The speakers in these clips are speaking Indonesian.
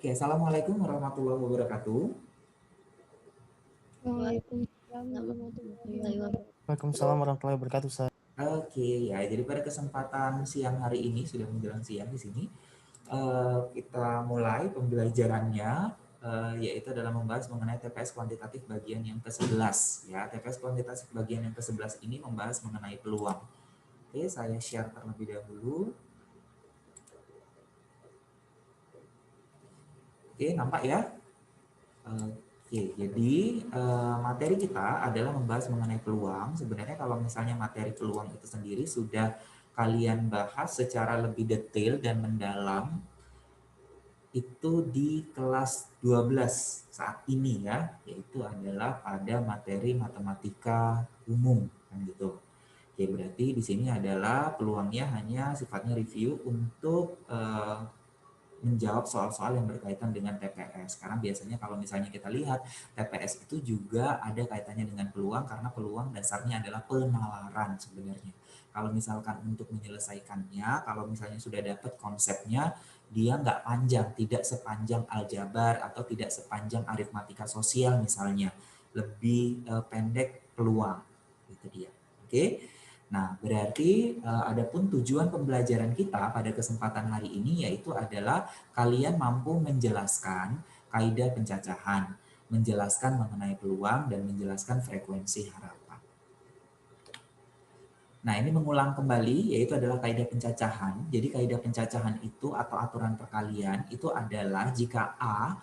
Oke, Assalamualaikum warahmatullahi wabarakatuh. Waalaikumsalam warahmatullahi wabarakatuh. Waalaikumsalam warahmatullahi wabarakatuh, Ustaz. Oke, ya, jadi pada kesempatan siang hari ini, sudah menjelang siang di sini, kita mulai pembelajarannya, yaitu adalah membahas mengenai TPS kuantitatif bagian yang ke-11. Ya, TPS kuantitatif bagian yang ke-11 ini membahas mengenai peluang. Oke, saya share terlebih dahulu. Oke, nampak ya? Oke, jadi materi kita adalah membahas mengenai peluang. Sebenarnya kalau misalnya materi peluang itu sendiri sudah kalian bahas secara lebih detail dan mendalam itu di kelas 12 saat ini ya, yaitu adalah pada materi matematika umum kan gitu. Oke, berarti di sini adalah peluangnya hanya sifatnya review untuk menjawab soal-soal yang berkaitan dengan TPS. Karena biasanya kalau misalnya kita lihat TPS itu juga ada kaitannya dengan peluang karena peluang dasarnya adalah penalaran sebenarnya. Kalau misalkan untuk menyelesaikannya, kalau misalnya sudah dapat konsepnya, dia nggak panjang, tidak sepanjang aljabar atau tidak sepanjang aritmatika sosial misalnya. Lebih pendek peluang. Itu dia. Oke. Nah, berarti adapun tujuan pembelajaran kita pada kesempatan hari ini yaitu adalah kalian mampu menjelaskan kaidah pencacahan, menjelaskan mengenai peluang dan menjelaskan frekuensi harapan. Nah, ini mengulang kembali yaitu adalah kaidah pencacahan. Jadi kaidah pencacahan itu atau aturan perkalian itu adalah jika A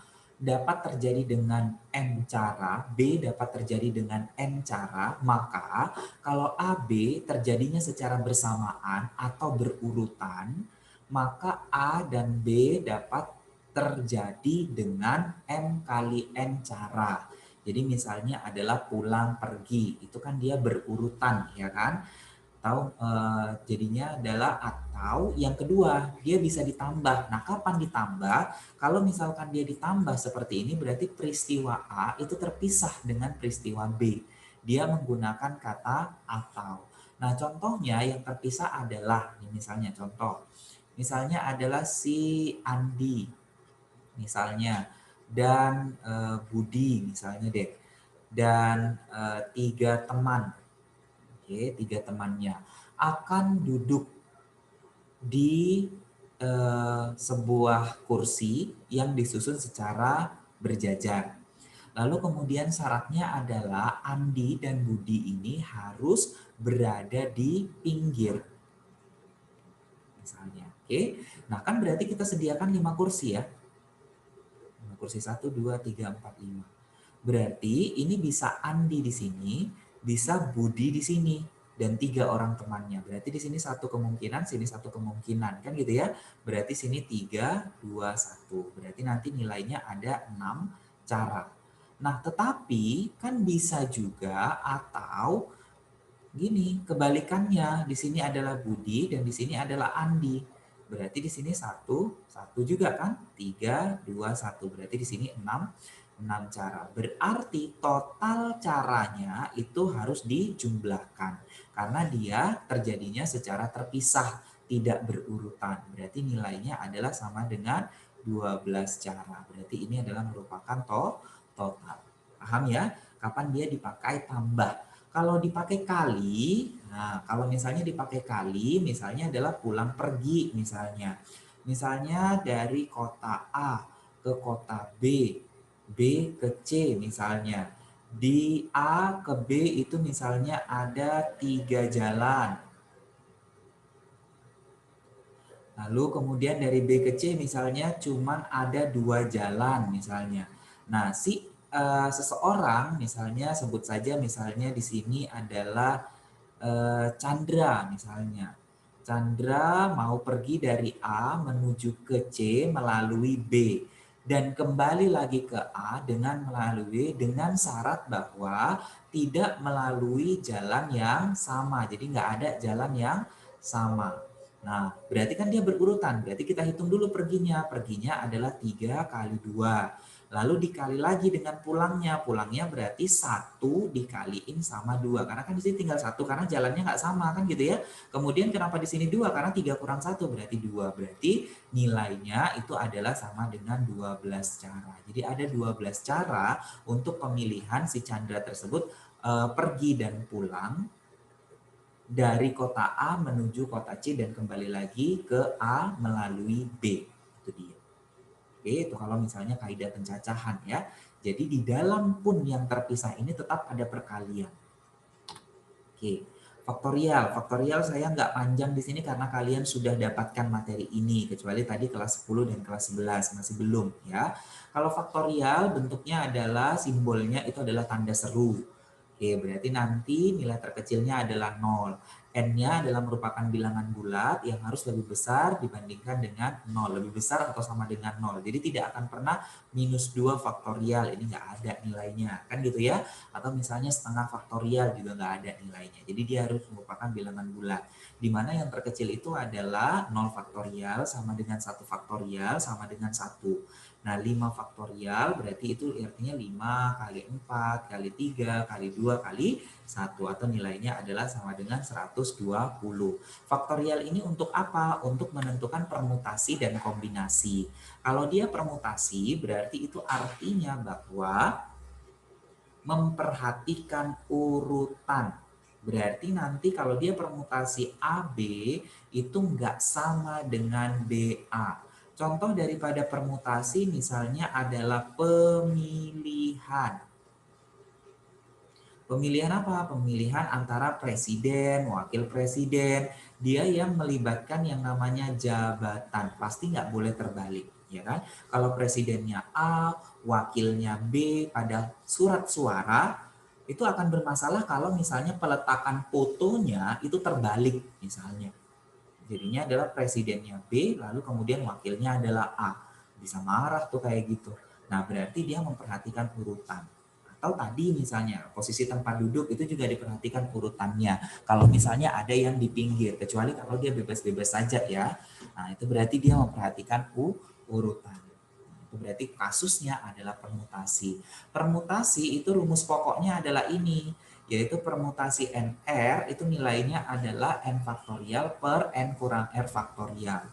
dapat terjadi dengan N cara, B dapat terjadi dengan N cara, maka kalau A, B terjadinya secara bersamaan atau berurutan, maka A dan B dapat terjadi dengan M kali N cara. Jadi misalnya adalah pulang pergi, itu kan dia berurutan ya kan? Atau jadinya adalah atau yang kedua dia bisa ditambah. Nah, kapan ditambah? Kalau misalkan dia ditambah seperti ini berarti peristiwa A itu terpisah dengan peristiwa B. Dia menggunakan kata atau. Nah, contohnya yang terpisah adalah misalnya contoh. Misalnya adalah si Andi misalnya dan Budi misalnya deh. Dan 3 teman. Oke, 3 temannya akan duduk di sebuah kursi yang disusun secara berjajar. Lalu kemudian syaratnya adalah Andi dan Budi ini harus berada di pinggir. Misalnya, oke. Nah, kan berarti kita sediakan 5 kursi ya. 5 kursi 1, 2, 3, 4, 5. Berarti ini bisa Andi di sini, bisa Budi di sini. Dan 3 orang temannya. Berarti di sini 1 kemungkinan, sini 1 kemungkinan. Kan gitu ya. Berarti sini 3, 2, 1. Berarti nanti nilainya ada 6 cara. Nah, tetapi kan bisa juga atau gini, kebalikannya. Di sini adalah Budi dan di sini adalah Andi. Berarti di sini 1, 1 juga kan? 3, 2, 1. Berarti di sini 6 cara. Berarti total caranya itu harus dijumlahkan. Karena dia terjadinya secara terpisah, tidak berurutan. Berarti nilainya adalah sama dengan 12 cara. Berarti ini adalah merupakan total. Paham ya? Kapan dia dipakai tambah. Kalau dipakai kali, nah kalau misalnya dipakai kali, misalnya adalah pulang pergi misalnya. Misalnya dari kota A ke kota B, B ke C misalnya. Di A ke B itu misalnya ada 3 jalan. Lalu kemudian dari B ke C misalnya cuman ada 2 jalan misalnya. Nah, si seseorang misalnya sebut saja misalnya di sini adalah Chandra misalnya. Chandra mau pergi dari A menuju ke C melalui B dan kembali lagi ke A dengan syarat bahwa tidak melalui jalan yang sama. Jadi nggak ada jalan yang sama. Nah, berarti kan dia berurutan. Berarti kita hitung dulu perginya. Perginya adalah 3 kali 2. lalu dikali lagi dengan pulangnya. Pulangnya berarti 1 dikaliin sama 2. Karena kan di sini tinggal 1 karena jalannya nggak sama kan gitu ya. Kemudian kenapa di sini 2? Karena 3 kurang 1 berarti 2. Berarti nilainya itu adalah sama dengan 12 cara. Jadi ada 12 cara untuk pemilihan si Chandra tersebut pergi dan pulang dari kota A menuju kota C dan kembali lagi ke A melalui B. Itu dia. Oke, itu kalau misalnya kaidah pencacahan ya. Jadi di dalam pun yang terpisah ini tetap ada perkalian. Oke, faktorial. Faktorial saya nggak panjang di sini karena kalian sudah dapatkan materi ini. Kecuali tadi kelas 10 dan kelas 11 masih belum ya. Kalau faktorial bentuknya adalah simbolnya itu adalah tanda seru. Oke, berarti nanti nilai terkecilnya adalah 0. N-nya adalah merupakan bilangan bulat yang harus lebih besar dibandingkan dengan 0. Lebih besar atau sama dengan 0. Jadi tidak akan pernah minus 2 faktorial. Ini nggak ada nilainya. Kan gitu ya. Atau misalnya setengah faktorial juga nggak ada nilainya. Jadi dia harus merupakan bilangan bulat. Di mana yang terkecil itu adalah 0 faktorial sama dengan 1 faktorial sama dengan 1. Nah, 5 faktorial berarti itu artinya 5 kali 4 kali 3 kali 2 kali 1 atau nilainya adalah sama dengan 120. Faktorial ini untuk apa? Untuk menentukan permutasi dan kombinasi. Kalau dia permutasi berarti itu artinya bahwa memperhatikan urutan. Berarti nanti kalau dia permutasi AB itu nggak sama dengan BA. Contoh daripada permutasi misalnya adalah pemilihan. Pemilihan apa? Pemilihan antara presiden, wakil presiden. Dia yang melibatkan yang namanya jabatan. Pasti nggak boleh terbalik. Ya kan? Kalau presidennya A, wakilnya B pada surat suara, itu akan bermasalah kalau misalnya peletakan fotonya itu terbalik misalnya. Jadinya adalah presidennya B, lalu kemudian wakilnya adalah A. Bisa marah tuh kayak gitu. Nah, berarti dia memperhatikan urutan. Atau tadi misalnya posisi tempat duduk itu juga diperhatikan urutannya. Kalau misalnya ada yang di pinggir, kecuali kalau dia bebas-bebas saja ya. Nah, itu berarti dia memperhatikan urutan. Itu berarti kasusnya adalah permutasi. Permutasi itu rumus pokoknya adalah ini, yaitu permutasi NR itu nilainya adalah N faktorial per N kurang R faktorial.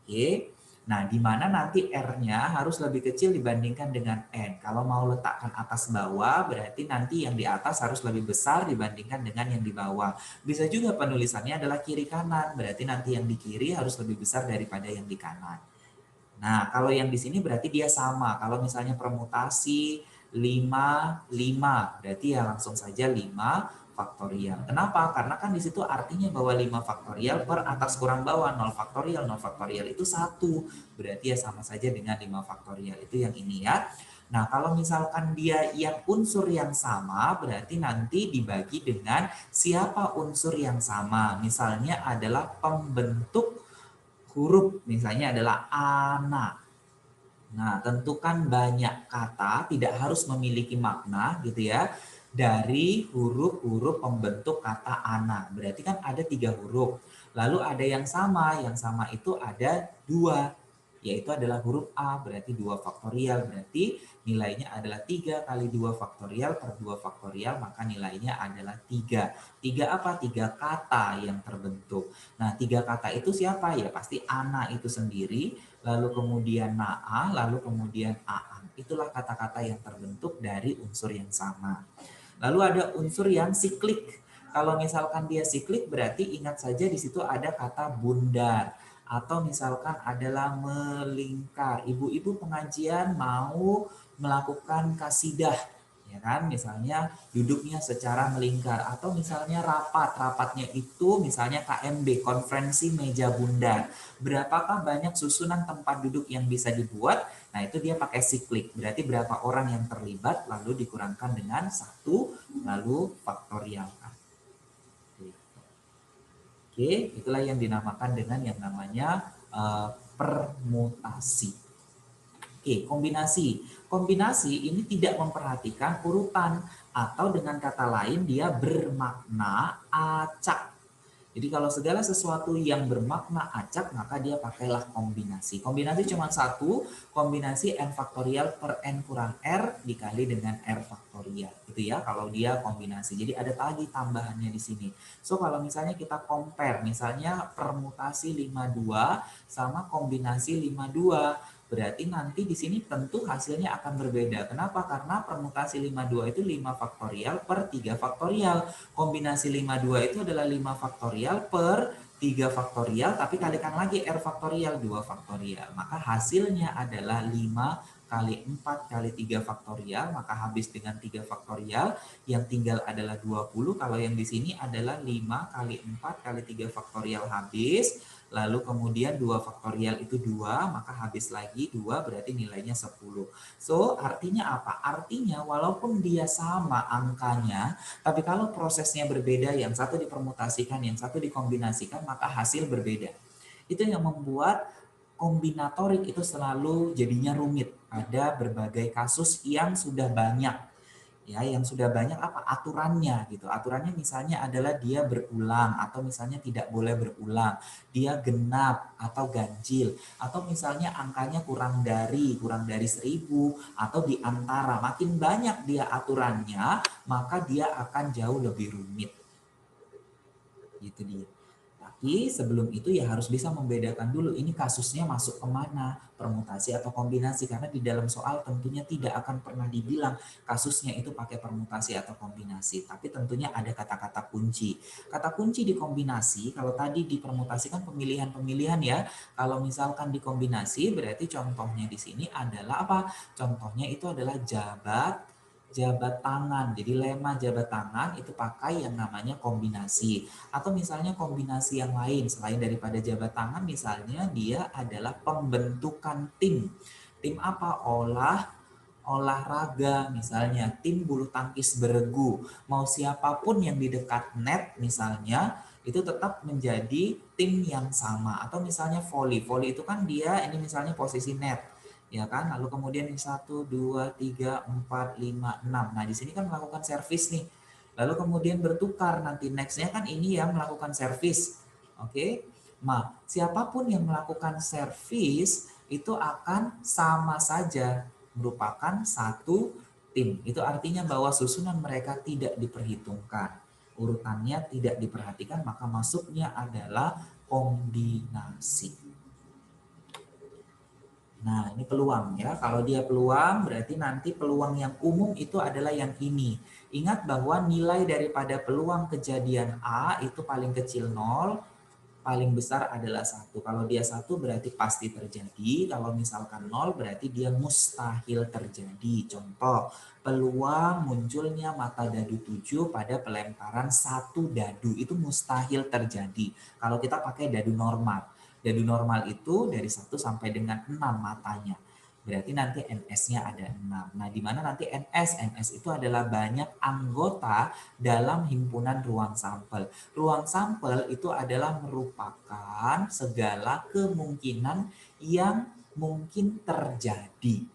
Oke. Nah, di mana nanti R-nya harus lebih kecil dibandingkan dengan N. Kalau mau letakkan atas bawah, berarti nanti yang di atas harus lebih besar dibandingkan dengan yang di bawah. Bisa juga penulisannya adalah kiri kanan, berarti nanti yang di kiri harus lebih besar daripada yang di kanan. Nah, kalau yang di sini berarti dia sama. Kalau misalnya permutasi 5, 5, berarti ya langsung saja 5 faktorial. Kenapa? Karena kan di situ artinya bahwa 5 faktorial per atas kurang bawah 0 faktorial. 0 faktorial itu 1. Berarti ya sama saja dengan 5 faktorial. Itu yang ini ya. Nah, kalau misalkan dia yang unsur yang sama, berarti nanti dibagi dengan siapa unsur yang sama. Misalnya adalah pembentuk huruf, misalnya adalah ana. Nah, tentukan banyak kata, tidak harus memiliki makna gitu ya, dari huruf-huruf pembentuk kata ana. Berarti kan ada 3 huruf. Lalu ada yang sama itu ada 2, yaitu adalah huruf A, berarti 2 faktorial, berarti nilainya adalah 3 kali 2 faktorial per 2 faktorial, maka nilainya adalah 3. 3 apa? 3 kata yang terbentuk. Nah, 3 kata itu siapa? Ya pasti ana itu sendiri, lalu kemudian naa, lalu kemudian aan. Itulah kata-kata yang terbentuk dari unsur yang sama. Lalu ada unsur yang siklik. Kalau misalkan dia siklik berarti ingat saja di situ ada kata bundar. Atau misalkan adalah melingkar. Ibu-ibu pengajian mau melakukan kasidah, ya kan? Misalnya duduknya secara melingkar. Atau misalnya rapat. Rapatnya itu misalnya KMB, konferensi meja bundar. Berapakah banyak susunan tempat duduk yang bisa dibuat? Nah, itu dia pakai siklik. Berarti berapa orang yang terlibat, lalu dikurangkan dengan 1, lalu faktorialkan. Oke, itulah yang dinamakan dengan yang namanya permutasi. Oke, kombinasi. Kombinasi ini tidak memperhatikan urutan, atau dengan kata lain dia bermakna acak. Jadi kalau segala sesuatu yang bermakna acak, maka dia pakailah kombinasi. Kombinasi cuma satu, kombinasi n faktorial per n kurang r dikali dengan r faktorial. Gitu ya, kalau dia kombinasi. Jadi ada lagi tambahannya di sini. So kalau misalnya kita compare, misalnya permutasi 52 sama kombinasi 52. Berarti nanti di sini tentu hasilnya akan berbeda. Kenapa? Karena permutasi 52 itu 5 faktorial per 3 faktorial. Kombinasi 52 itu adalah 5 faktorial per 3 faktorial, tapi kalikan lagi R faktorial 2 faktorial. Maka hasilnya adalah 5 kali 4 kali 3 faktorial, maka habis dengan 3 faktorial, yang tinggal adalah 20. Kalau yang di sini adalah 5 kali 4 kali 3 faktorial habis, lalu kemudian 2 faktorial itu 2, maka habis lagi 2 berarti nilainya 10. So, artinya apa? Artinya walaupun dia sama angkanya, tapi kalau prosesnya berbeda, yang satu dipermutasikan, yang satu dikombinasikan, maka hasil berbeda. Itu yang membuat kombinatorik itu selalu jadinya rumit. Ada berbagai kasus yang sudah banyak. Ya, yang sudah banyak apa aturannya gitu. Aturannya misalnya adalah dia berulang atau misalnya tidak boleh berulang, dia genap atau ganjil, atau misalnya angkanya kurang dari 1000 atau di antara. Makin banyak dia aturannya, maka dia akan jauh lebih rumit. Gitu dia. Tapi sebelum itu ya harus bisa membedakan dulu ini kasusnya masuk kemana, permutasi atau kombinasi. Karena di dalam soal tentunya tidak akan pernah dibilang kasusnya itu pakai permutasi atau kombinasi. Tapi tentunya ada kata-kata kunci. Kata kunci di kombinasi, kalau tadi di permutasi kan pemilihan-pemilihan ya. Kalau misalkan di kombinasi berarti contohnya di sini adalah apa? Contohnya itu adalah jabat tangan. Jadi lema jabat tangan itu pakai yang namanya kombinasi. Atau misalnya kombinasi yang lain selain daripada jabat tangan, misalnya dia adalah pembentukan tim. Tim apa? Olahraga, misalnya tim bulu tangkis beregu. Mau siapapun yang di dekat net misalnya, itu tetap menjadi tim yang sama. Atau misalnya volley. Volley itu kan dia ini misalnya posisi net. Ya kan, lalu kemudian 1, 2, 3, 4, 5, 6. Nah di sini kan melakukan servis nih. Lalu kemudian bertukar nanti nextnya kan ini yang melakukan servis. Oke. Nah, siapapun yang melakukan servis itu akan sama saja merupakan satu tim. Itu artinya bahwa susunan mereka tidak diperhitungkan. Urutannya tidak diperhatikan, maka masuknya adalah kombinasi. Nah, ini peluang ya. Kalau dia peluang, berarti nanti peluang yang umum itu adalah yang ini. Ingat bahwa nilai daripada peluang kejadian A itu paling kecil 0, paling besar adalah 1. Kalau dia 1 berarti pasti terjadi. Kalau misalkan 0 berarti dia mustahil terjadi. Contoh, peluang munculnya mata dadu 7 pada pelemparan 1 dadu. Itu mustahil terjadi. Kalau kita pakai dadu normal. Dadu normal itu dari 1 sampai dengan 6 matanya. Berarti nanti NS-nya ada 6. Nah, di mana nanti NS? NS itu adalah banyak anggota dalam himpunan ruang sampel. Ruang sampel itu adalah merupakan segala kemungkinan yang mungkin terjadi.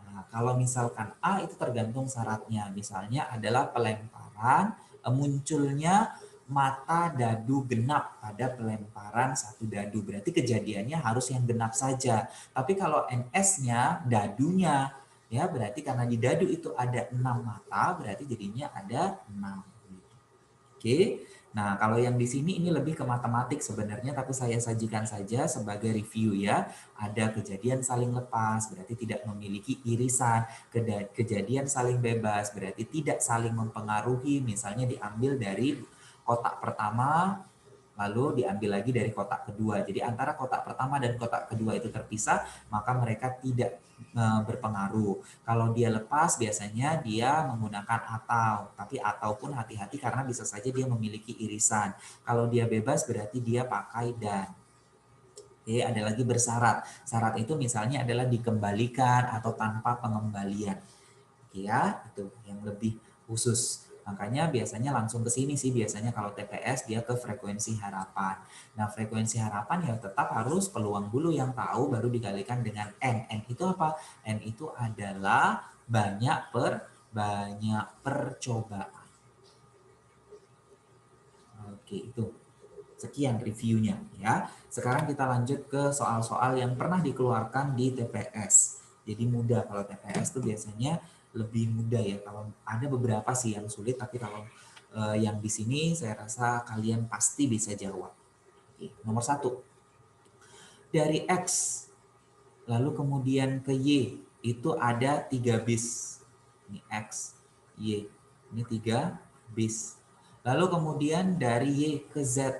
Nah, kalau misalkan A itu tergantung syaratnya. Misalnya adalah pelemparan, munculnya mata dadu genap pada pelemparan 1 dadu. Berarti kejadiannya harus yang genap saja. Tapi kalau NS-nya dadunya, ya berarti karena di dadu itu ada 6 mata, berarti jadinya ada 6. Oke. Nah, kalau yang di sini ini lebih ke matematik sebenarnya, tapi saya sajikan saja sebagai review ya. Ada kejadian saling lepas, berarti tidak memiliki irisan. Kejadian saling bebas, berarti tidak saling mempengaruhi. Misalnya diambil dari kotak pertama, lalu diambil lagi dari kotak kedua. Jadi antara kotak pertama dan kotak kedua itu terpisah, maka mereka tidak berpengaruh. Kalau dia lepas biasanya dia menggunakan atau, tapi atau pun hati-hati karena bisa saja dia memiliki irisan. Kalau dia bebas berarti dia pakai dan. Oke, ada lagi bersyarat. Syarat itu misalnya adalah dikembalikan atau tanpa pengembalian. Oke ya, itu yang lebih khusus. Makanya biasanya langsung ke sini sih, biasanya kalau TPS dia ke frekuensi harapan. Nah, frekuensi harapan ya tetap harus peluang dulu yang tahu, baru dikalikan dengan N. N itu apa? N itu adalah banyak percobaan. Oke, itu. Sekian reviewnya ya. Sekarang kita lanjut ke soal-soal yang pernah dikeluarkan di TPS. Jadi mudah kalau TPS itu biasanya lebih mudah ya. Kalau ada beberapa sih yang sulit, tapi kalau yang di sini saya rasa kalian pasti bisa jawab. Oke, nomor 1. Dari X lalu kemudian ke Y itu ada 3 bis. Ini X, Y. Ini 3 bis. Lalu kemudian dari Y ke Z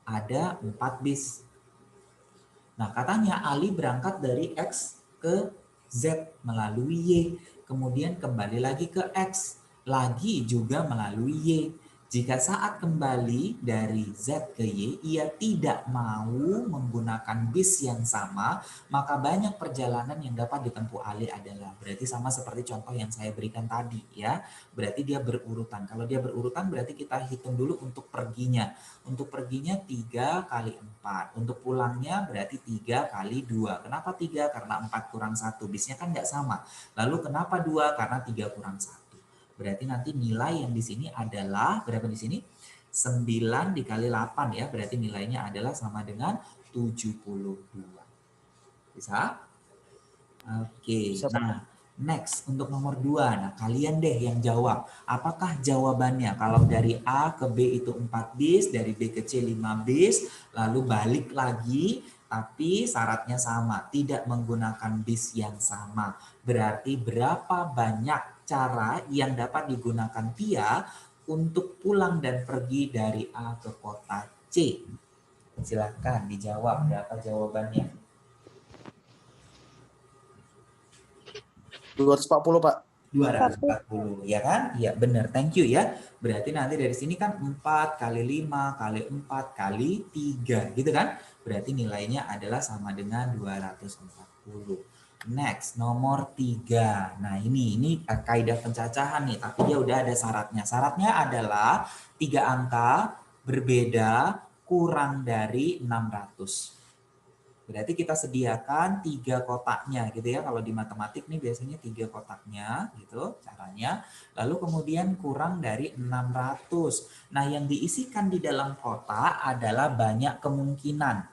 ada 4 bis. Nah, katanya Ali berangkat dari X ke Z melalui Y. Kemudian kembali lagi ke X. Lagi juga melalui Y. Jika saat kembali dari Z ke Y, ia tidak mau menggunakan bis yang sama, maka banyak perjalanan yang dapat ditempuh Ali adalah. Berarti sama seperti contoh yang saya berikan tadi ya. Berarti dia berurutan. Kalau dia berurutan berarti kita hitung dulu untuk perginya. Untuk perginya 3 kali 4. Untuk pulangnya berarti 3 kali 2. Kenapa 3? Karena 4 kurang 1. Bisnya kan nggak sama. Lalu kenapa 2? Karena 3 kurang 1. Berarti nanti nilai yang di sini adalah, berapa di sini? 9 dikali 8 ya. Berarti nilainya adalah sama dengan 72. Bisa? Oke. Bisa, Pak. Nah, next untuk nomor 2. Nah, kalian deh yang jawab. Apakah jawabannya kalau dari A ke B itu 4 bis, dari B ke C 5 bis, lalu balik lagi, tapi syaratnya sama, tidak menggunakan bis yang sama. Berarti berapa banyak cara yang dapat digunakan Tia untuk pulang dan pergi dari A ke kota C? Silahkan dijawab berapa jawabannya. 240, Pak. 240 ya kan? Iya benar, thank you ya. Berarti nanti dari sini kan 4 kali 5 kali 4 kali 3 gitu kan? Berarti nilainya adalah sama dengan 240. Next, nomor 3. Nah ini kaidah pencacahan nih, tapi dia udah ada syaratnya. Syaratnya adalah 3 angka berbeda kurang dari 600. Berarti kita sediakan 3 kotaknya gitu ya. Kalau di matematik nih biasanya 3 kotaknya gitu caranya. Lalu kemudian kurang dari 600. Nah yang diisikan di dalam kotak adalah banyak kemungkinan.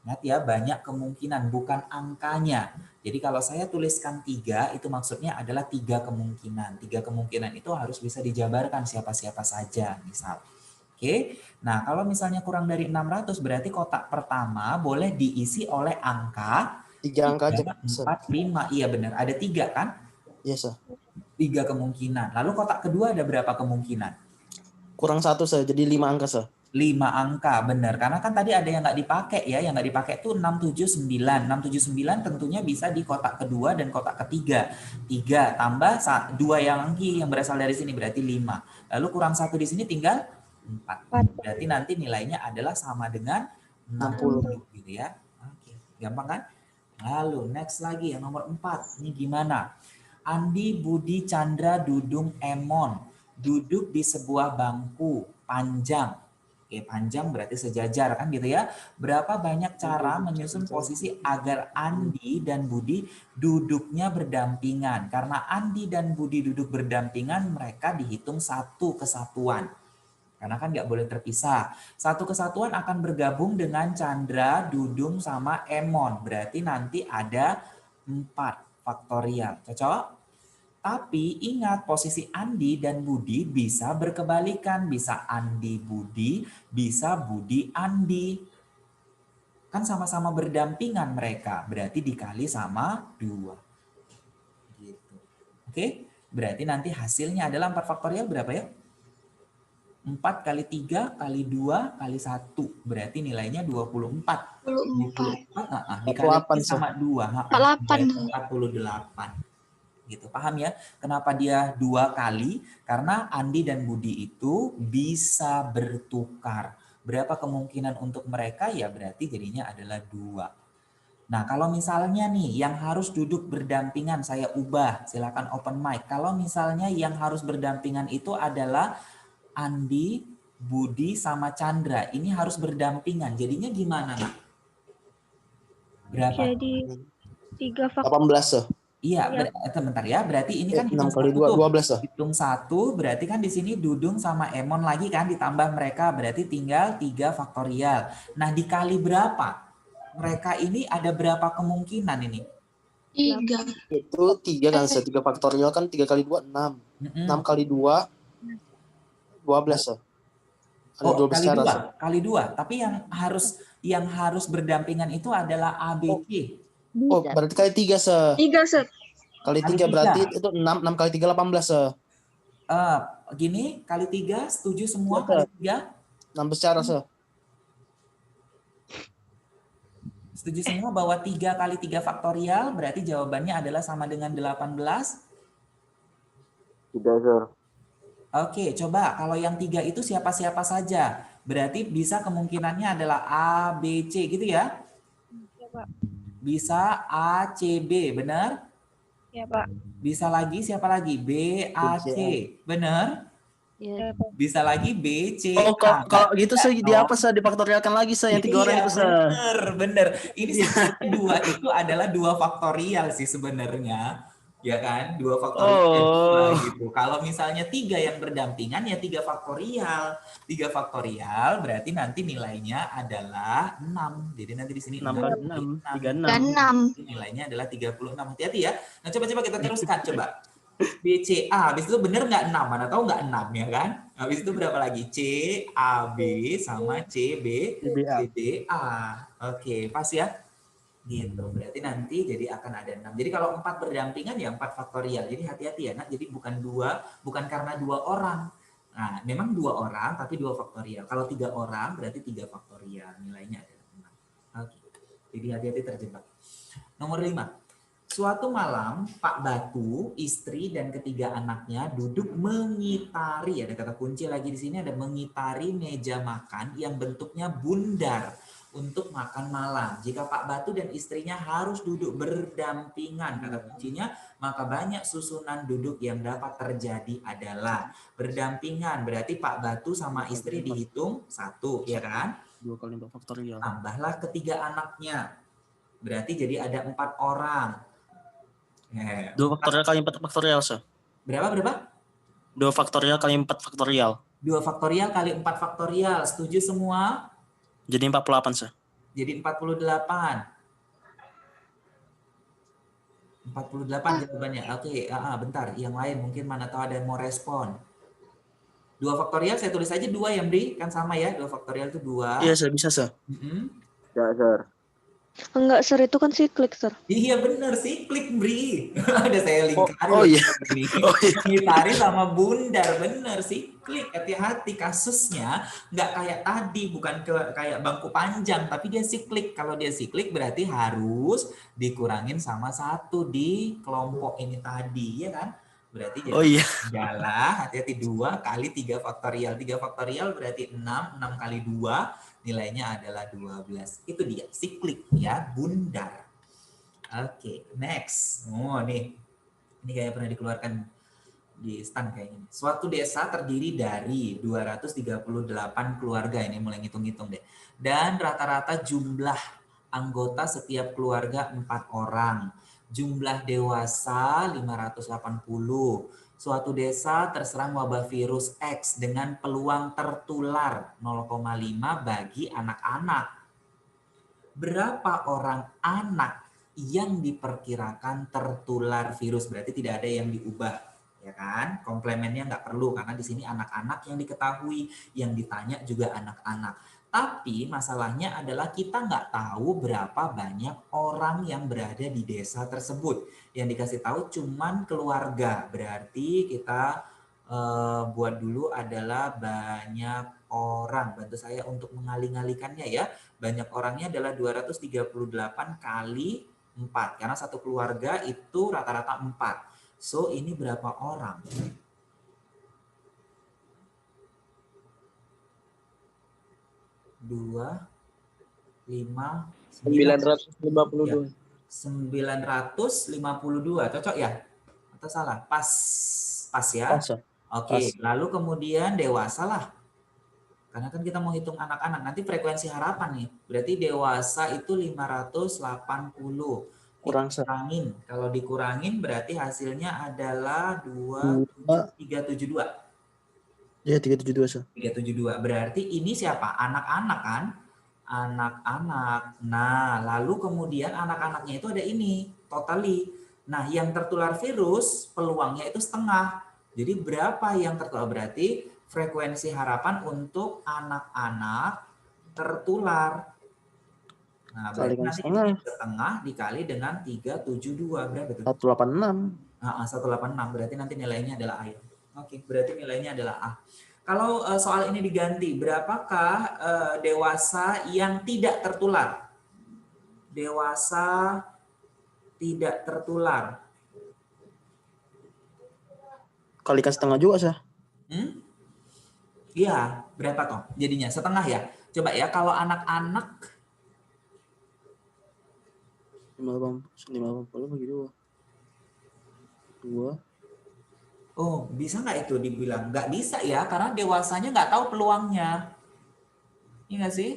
Ingat ya, banyak kemungkinan bukan angkanya. Jadi kalau saya tuliskan 3 itu maksudnya adalah 3 kemungkinan. 3 kemungkinan itu harus bisa dijabarkan siapa-siapa saja misal. Oke, nah kalau misalnya kurang dari 600 berarti kotak pertama boleh diisi oleh angka 3 angka aja, 4, 5. Iya benar, ada 3 kan? Yes, sir. 3 kemungkinan. Lalu kotak kedua ada berapa kemungkinan? Kurang 1, sir. Jadi 5 angka, sir. 5 angka, benar. Karena kan tadi ada yang nggak dipakai ya, yang nggak dipakai itu 679. 679 tentunya bisa di kotak kedua dan kotak ketiga. 3 tambah 2 yang berasal dari sini berarti 5. Lalu kurang 1 di sini tinggal 4. Berarti nanti nilainya adalah sama dengan 60 gitu ya. Oke, gampang kan? Lalu next lagi yang nomor 4. Ini gimana? Andi, Budi, Chandra, Dudung, Emon duduk di sebuah bangku panjang. Oke, panjang berarti sejajar kan gitu ya. Berapa banyak cara menyusun posisi agar Andi dan Budi duduknya berdampingan? Karena Andi dan Budi duduk berdampingan, mereka dihitung satu kesatuan. Karena kan nggak boleh terpisah. Satu kesatuan akan bergabung dengan Chandra, Dudung, sama Emon. Berarti nanti ada 4 faktorial. Cocok? Tapi ingat posisi Andi dan Budi bisa berkebalikan. Bisa Andi Budi, bisa Budi Andi. Kan sama-sama berdampingan mereka. Berarti dikali sama 2. Gitu. Oke? Berarti nanti hasilnya adalah 4 faktorial berapa ya? 4 kali 3 kali 2 kali 1. Berarti nilainya 24. 24 dikali sama 2. 48. Gitu, paham ya? Kenapa dia 2 kali? Karena Andi dan Budi itu bisa bertukar. Berapa kemungkinan untuk mereka? Ya berarti jadinya adalah 2. Nah kalau misalnya nih yang harus duduk berdampingan, saya ubah, silakan open mic. Kalau misalnya yang harus berdampingan itu adalah Andi, Budi, sama Chandra. Ini harus berdampingan. Jadinya gimana, Nak? Berapa? Jadi 3 18, sir. Iya, Iya. sebentar ya. Berarti ini kan 6 hitung kali satu 2, tuh. 12 sah. Hitung satu, berarti kan di sini Dudung sama Emon lagi kan ditambah mereka, berarti tinggal 3 faktorial. Nah, dikali berapa? Mereka ini ada berapa kemungkinan ini? 3. Itu 3 kan sah. 3 faktorial kan 3 kali 2, 6. 6 kali 2, 12 sah. Ada Oh, 12 cara sah. kali dua. Tapi yang harus berdampingan itu adalah A, B, C. Oh, berarti kali 3 sah. 3, Sir. Kali Kali 3 berarti tiga. itu 6. 6 kali 3, 18 sah. Gini, kali 3, setuju semua Iya, kali Sir. 3? 16 cara sah. Setuju semua bahwa 3 kali 3 faktorial berarti jawabannya adalah sama dengan 18? Tidak, sir. Oke, coba kalau yang 3 itu siapa-siapa saja. Berarti bisa kemungkinannya adalah A, B, C gitu ya? Ya, Pak. Bisa A, C, B, benar? Ya, Pak. Bisa lagi siapa lagi? B, A, C, benar? Ya, Pak. Bisa lagi B, C, Oh, A. kalau gitu sah, di apa dong. sah? Difaktorialkan lagi sah yang 3 orang Iya, itu sah. bener. Ini sebenarnya 2 itu adalah 2 faktorial sih sebenarnya. Ya kan? 2 faktorial 2 Oh, gitu. Kalau misalnya 3 yang berdampingan ya 3 faktorial. 3 faktorial berarti nanti nilainya adalah 6. Jadi nanti di sini 6 kali 6, 36. 6. Nilainya adalah 36. Hati-hati ya. Nah, coba-coba kita teruskan coba. BCA, habis itu bener nggak 6? Mana tahu nggak 6 ya kan? Habis itu berapa lagi? C, A, B sama C, B, DBA. C, D, A. Oke, pas ya? Gitu. Berarti nanti jadi akan ada 6. Jadi kalau 4 berdampingan ya 4 faktorial. Jadi hati-hati ya, nak. Jadi bukan karena 2 orang. Nah, memang 2 orang tapi 2 faktorial. Kalau 3 orang berarti 3 faktorial. Nilainya adalah 6. Oke. Jadi hati-hati terjebak. Nomor 5. Suatu malam, Pak Batu, istri dan ketiga anaknya duduk mengitari, ada kata kunci lagi di sini, ada mengitari meja makan yang bentuknya bundar untuk makan malam. Jika Pak Batu dan istrinya harus duduk berdampingan, kata kuncinya, maka banyak susunan duduk yang dapat terjadi adalah berdampingan. Berarti Pak Batu sama istri dihitung 1, ya kan? 2 kali 4 faktorial. Tambahlah ketiga anaknya. Berarti jadi ada 4 orang. 2 faktorial kali 4 faktorial sah. Berapa? 2 faktorial kali 4 faktorial. 2 faktorial kali 4 faktorial. Setuju semua? Jadi 48 sah. Jadi 48. 48 jawabannya. Oke, bentar. Yang lain mungkin mana tahu ada yang mau respon. 2 faktorial saya tulis aja 2 ya, Bri. Kan sama ya, 2 faktorial itu 2. Iya sah, bisa sah. Ya, Sir. Enggak, Sir, itu kan siklik, Sir. Iya bener sih, klik Bri. Ada saya lingkari. Oh iya. Ini. Oh iya. Ngitari sama bundar, bener sih. Klik, hati-hati kasusnya nggak kayak tadi, bukan kayak bangku panjang, tapi dia siklik. Kalau dia siklik berarti harus dikurangin sama 1 di kelompok ini tadi, ya kan? Berarti Oh iya. adalah hati-hati 2 kali 3 faktorial. 3 faktorial berarti 6, 6 kali 2 nilainya adalah 12. Itu dia, siklik ya, bundar. Oke, next. Oh nih, ini kayak pernah dikeluarkan di stand kayak gini. Suatu desa terdiri dari 238 keluarga, ini mulai ngitung-ngitung deh. Dan rata-rata jumlah anggota setiap keluarga 4 orang. Jumlah dewasa 580. Suatu desa terserang wabah virus X dengan peluang tertular 0,5 bagi anak-anak. Berapa orang anak yang diperkirakan tertular virus? Berarti tidak ada yang diubah, ya kan? Komplemennya nggak perlu karena di sini anak-anak yang diketahui, yang ditanya juga anak-anak. Tapi masalahnya adalah kita nggak tahu berapa banyak orang yang berada di desa tersebut. Yang dikasih tahu cuman keluarga. Berarti kita buat dulu adalah banyak orang. Bantu saya untuk mengalih-alihkannya ya. Banyak orangnya adalah 238 kali 4. Karena satu keluarga itu rata-rata 4. So ini berapa orang? 2, 5, 952. 952. Cocok ya? Atau salah? Pas ya? Pas sah. Oke, lalu kemudian dewasa lah. Karena kan kita mau hitung anak-anak. Nanti frekuensi harapan nih. Berarti dewasa itu 580. Kurang, Sir. Dikurangin. Kalau dikurangin berarti hasilnya adalah 372. Ya, 372, Sir. 372. Berarti ini siapa? Anak-anak kan? Anak-anak. Nah, lalu kemudian anak-anaknya itu ada ini, totally. Nah, yang tertular virus peluangnya itu setengah. Jadi berapa yang tertular? Berarti frekuensi harapan untuk anak-anak tertular. Nah, berarti Kalikan nanti setengah. ini setengah dikali dengan 372. Berapa tuh? 186. 186. Berarti nanti nilainya adalah A. Oke, berarti nilainya adalah A. Kalau soal ini diganti, berapakah dewasa yang tidak tertular? Dewasa tidak tertular. Kalikan setengah juga, Sir. Iya, berapa toh? Jadinya setengah ya. Coba ya, kalau anak-anak 580 bagi 2. oh, bisa nggak itu dibilang? Nggak bisa ya, karena dewasanya nggak tahu peluangnya. Iya nggak sih?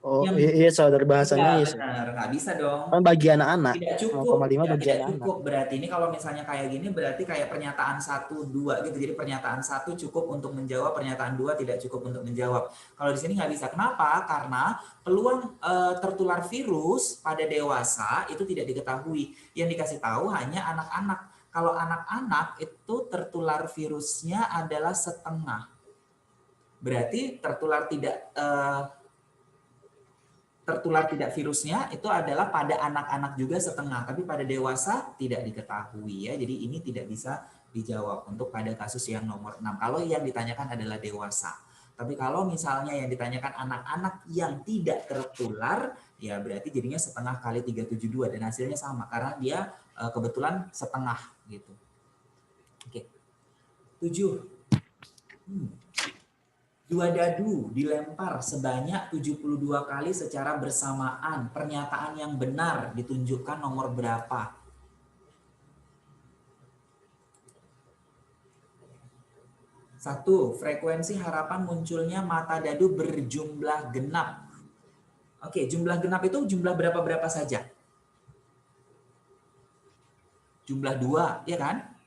Oh, iya, Sir, dari bahasanya Iya, ya, Sir. benar. Nggak bisa dong. Kan bagi anak-anak. Tidak 0,5 cukup. Ya, bagi tidak anak-anak. cukup. Berarti ini kalau misalnya kayak gini, berarti kayak pernyataan 1, 2 gitu. Jadi pernyataan 1 cukup untuk menjawab, pernyataan 2 tidak cukup untuk menjawab. Kalau di sini nggak bisa. Kenapa? Karena peluang tertular virus pada dewasa itu tidak diketahui. Yang dikasih tahu hanya anak-anak. Kalau anak-anak itu tertular virusnya adalah setengah. Berarti tertular tidak virusnya itu adalah pada anak-anak juga setengah, tapi pada dewasa tidak diketahui ya. Jadi ini tidak bisa dijawab untuk pada kasus yang nomor 6. Kalau yang ditanyakan adalah dewasa. Tapi kalau misalnya yang ditanyakan anak-anak yang tidak tertular, ya berarti jadinya setengah kali 372 dan hasilnya sama karena dia kebetulan setengah gitu. Oke. 7. 2 dadu dilempar sebanyak 72 kali secara bersamaan. Pernyataan yang benar ditunjukkan nomor berapa? Satu, frekuensi harapan munculnya mata dadu berjumlah genap. Oke, jumlah genap itu jumlah berapa saja? Jumlah 2, ya kan?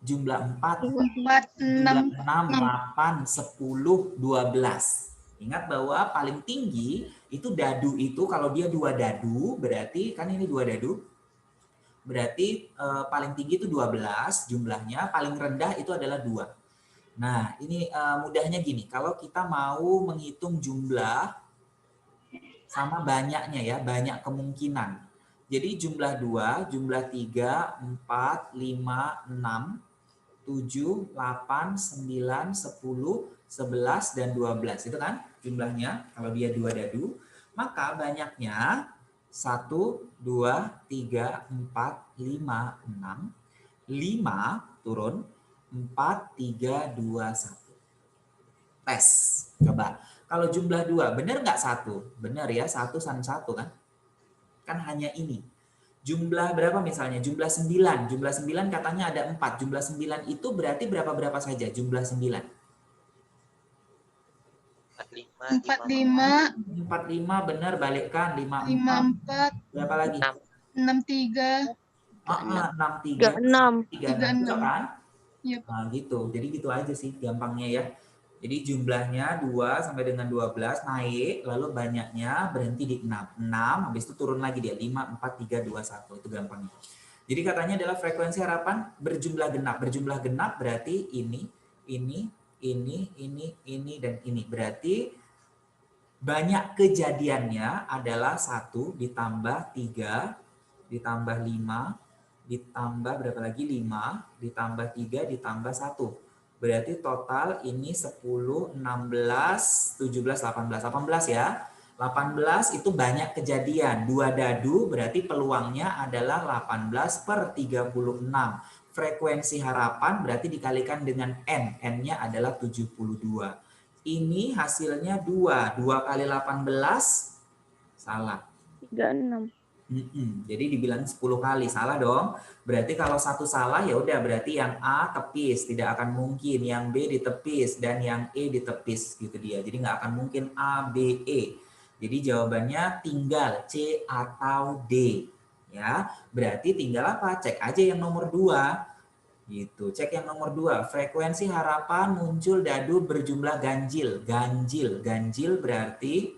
Jumlah 4, 6, 8, 10, 12. Ingat bahwa paling tinggi itu dadu itu kalau dia 2 dadu, berarti kan ini 2 dadu. Berarti paling tinggi itu 12 jumlahnya, paling rendah itu adalah 2. Nah, ini mudahnya gini, kalau kita mau menghitung jumlah sama banyaknya ya, banyak kemungkinan. Jadi jumlah 2, jumlah 3, 4, 5, 6, 7, 8, 9, 10, 11, dan 12. Itu kan jumlahnya kalau dia 2 dadu. Maka banyaknya 1, 2, 3, 4, 5, 6. 5 turun, 4, 3, 2, 1. Tes. Coba. Kalau jumlah 2, benar nggak 1? Benar ya, 1 sama 1 kan? Kan hanya ini. Jumlah berapa misalnya? Jumlah 9. Jumlah 9 katanya ada 4. Jumlah 9 itu berarti berapa saja jumlah 9? 45. 45 benar, balikkan. 54. 54. Berapa lagi? 63. 63. 36. 36 kan? Yep. Nah, gitu. Jadi gitu aja sih gampangnya ya. Jadi jumlahnya 2 sampai dengan 12 naik, lalu banyaknya berhenti di 6. 6, habis itu turun lagi dia 5, 4, 3, 2, 1. Itu gampangnya. Jadi katanya adalah frekuensi harapan berjumlah genap. Berjumlah genap berarti ini, dan ini. Berarti banyak kejadiannya adalah 1 ditambah 3, ditambah 5, ditambah berapa lagi? 5, ditambah 3, ditambah 1. Berarti total ini 10, 16, 17, 18. 18 ya. 18 itu banyak kejadian. 2 dadu berarti peluangnya adalah 18 per 36. Frekuensi harapan berarti dikalikan dengan N. N-nya adalah 72. Ini hasilnya 2. 2 kali 18 salah. 36. Jadi dibilang 10 kali, salah dong. Berarti kalau satu salah ya udah berarti yang A tepis, tidak akan mungkin yang B ditepis dan yang E ditepis gitu dia. Jadi nggak akan mungkin A, B, E. Jadi jawabannya tinggal C atau D. Ya, berarti tinggal apa? Cek aja yang nomor 2. Gitu. Cek yang nomor 2. Frekuensi harapan muncul dadu berjumlah ganjil. Ganjil berarti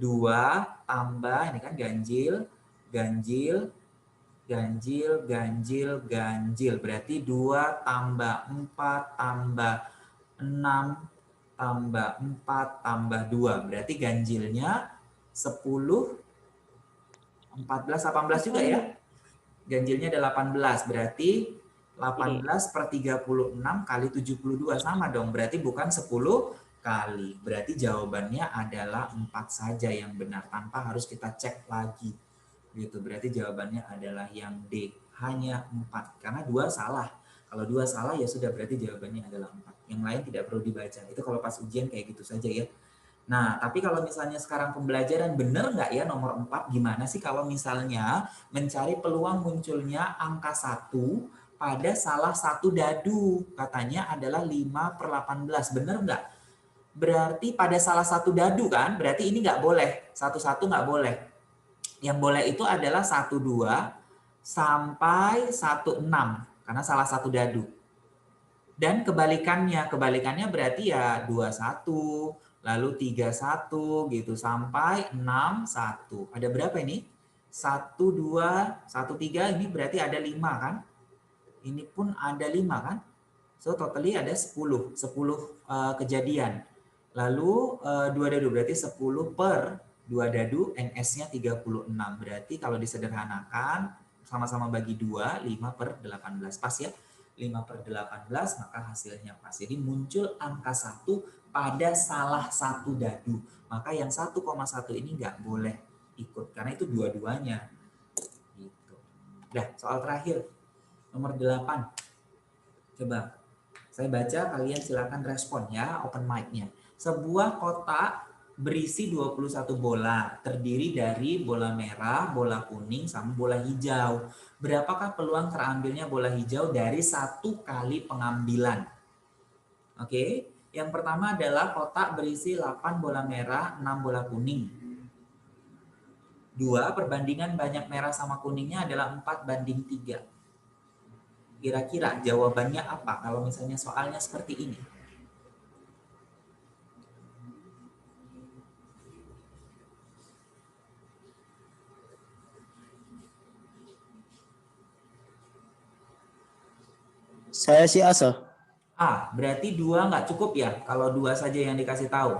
2 tambah, ini kan ganjil, ganjil, ganjil. Berarti 2 tambah 4 tambah 6 tambah 4 tambah 2. Berarti ganjilnya 10, 14, 18 juga ya. Ganjilnya ada 18. Berarti 18 per 36 kali 72 sama dong. Berarti bukan 10 kali. Berarti jawabannya adalah 4 saja yang benar tanpa harus kita cek lagi. Gitu. Berarti jawabannya adalah yang D, hanya 4. Karena 2 salah. Kalau 2 salah ya sudah, berarti jawabannya adalah 4. Yang lain tidak perlu dibaca. Itu kalau pas ujian kayak gitu saja ya. Nah, tapi kalau misalnya sekarang pembelajaran, benar nggak ya nomor 4? Gimana sih kalau misalnya mencari peluang munculnya angka 1 pada salah satu dadu? Katanya adalah 5 per 18. Benar nggak? Berarti pada salah satu dadu kan? Berarti ini nggak boleh. Satu-satu nggak boleh. Yang boleh itu adalah 12 sampai 16. Karena salah satu dadu. Dan kebalikannya berarti ya 21, lalu 31 gitu sampai 61. Ada berapa ini? 1, 2, 1, 3, ini berarti ada 5 kan? Ini pun ada 5 kan? So totally ada 10 kejadian. Lalu 2 dadu berarti 10 per 2 dadu, NS-nya 36. Berarti kalau disederhanakan sama-sama bagi 2, 5 per 18. Pas ya? 5 per 18 maka hasilnya pas. Jadi muncul angka 1 pada salah satu dadu. Maka yang 1,1 ini nggak boleh ikut karena itu dua-duanya. Gitu. Dah, soal terakhir. Nomor 8. Coba saya baca, kalian silakan respon ya, open mic-nya. Sebuah kotak berisi 21 bola, terdiri dari bola merah, bola kuning, sama bola hijau. Berapakah peluang terambilnya bola hijau dari 1 kali pengambilan? Oke, yang pertama adalah kotak berisi 8 bola merah, 6 bola kuning. 2, perbandingan banyak merah sama kuningnya adalah 4:3. Kira-kira jawabannya apa kalau misalnya soalnya seperti ini? Saya sih A, Sir. A, berarti 2 nggak cukup ya kalau 2 saja yang dikasih tahu.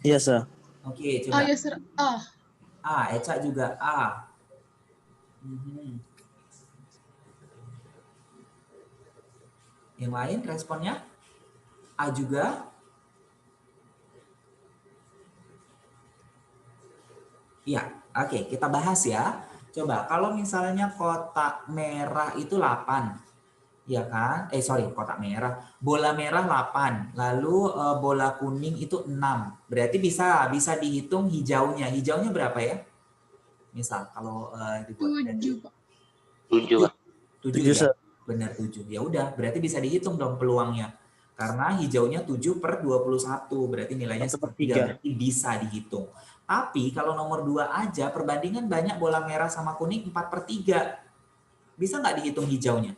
Iya, Sir. Oke, Oh coba. ya, Sir. Oh, A, Eca juga A. Yang lain responnya? A juga? Iya, oke, kita bahas ya. Coba, kalau misalnya kotak merah itu 8, ya kan? Kotak merah. Bola merah 8, lalu bola kuning itu 6. Berarti bisa dihitung hijaunya. Hijaunya berapa ya? Misal, kalau dibuat 7, Pak. 7, Pak. 7 7, ya? Sir. Benar 7. Ya udah, berarti bisa dihitung dong peluangnya. Karena hijaunya 7 per 21, berarti nilainya 1/3. sepertiga, berarti bisa dihitung. Tapi kalau nomor 2 aja, perbandingan banyak bola merah sama kuning 4/3. Bisa nggak dihitung hijaunya?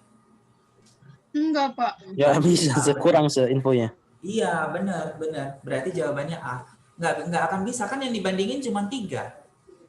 Enggak, Pak. Ya bisa, Sir. Kurang, Sir, infonya. Iya, benar. Berarti jawabannya A. Nggak akan bisa, kan yang dibandingin cuma 3.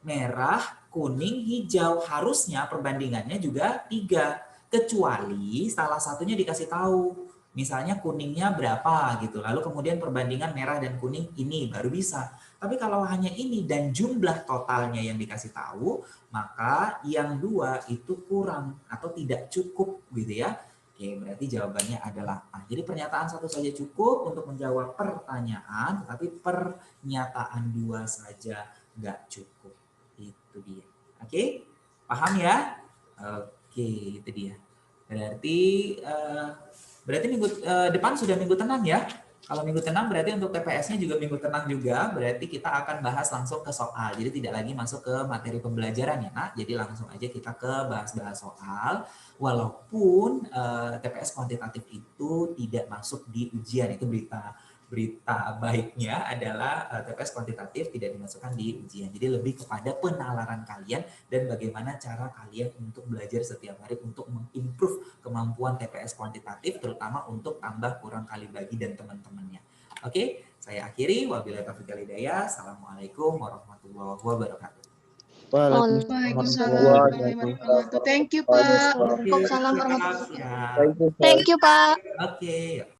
Merah, kuning, hijau. Harusnya perbandingannya juga 3. Kecuali salah satunya dikasih tahu. Misalnya kuningnya berapa gitu. Lalu kemudian perbandingan merah dan kuning ini baru bisa. Tapi kalau hanya ini dan jumlah totalnya yang dikasih tahu, maka yang 2 itu kurang atau tidak cukup gitu ya. Oke, berarti jawabannya adalah A. Jadi pernyataan 1 saja cukup untuk menjawab pertanyaan, tetapi pernyataan 2 saja nggak cukup. Itu dia. Oke, paham ya? Oke, itu dia. Berarti minggu depan sudah minggu tenang ya. Kalau minggu tenang berarti untuk TPS-nya juga minggu tenang juga. Berarti kita akan bahas langsung ke soal. Jadi tidak lagi masuk ke materi pembelajaran ya, Nak. Jadi langsung aja kita ke bahas-bahas soal. Walaupun TPS kuantitatif itu tidak masuk di ujian, itu berita berita baiknya adalah TPS kuantitatif tidak dimasukkan di ujian. Jadi lebih kepada penalaran kalian dan bagaimana cara kalian untuk belajar setiap hari untuk mengimprove kemampuan TPS kuantitatif, terutama untuk tambah kurang kali bagi dan teman-temannya. Oke, saya akhiri. Wabillahi taufiq wal hidayah. Assalamualaikum warahmatullahi wabarakatuh. Waalaikumsalam warahmatullahi wabarakatuh. Thank you, Pak. Waalaikumsalam warahmatullahi Siap. Thank you, Sir. Thank you, Pak. Oke.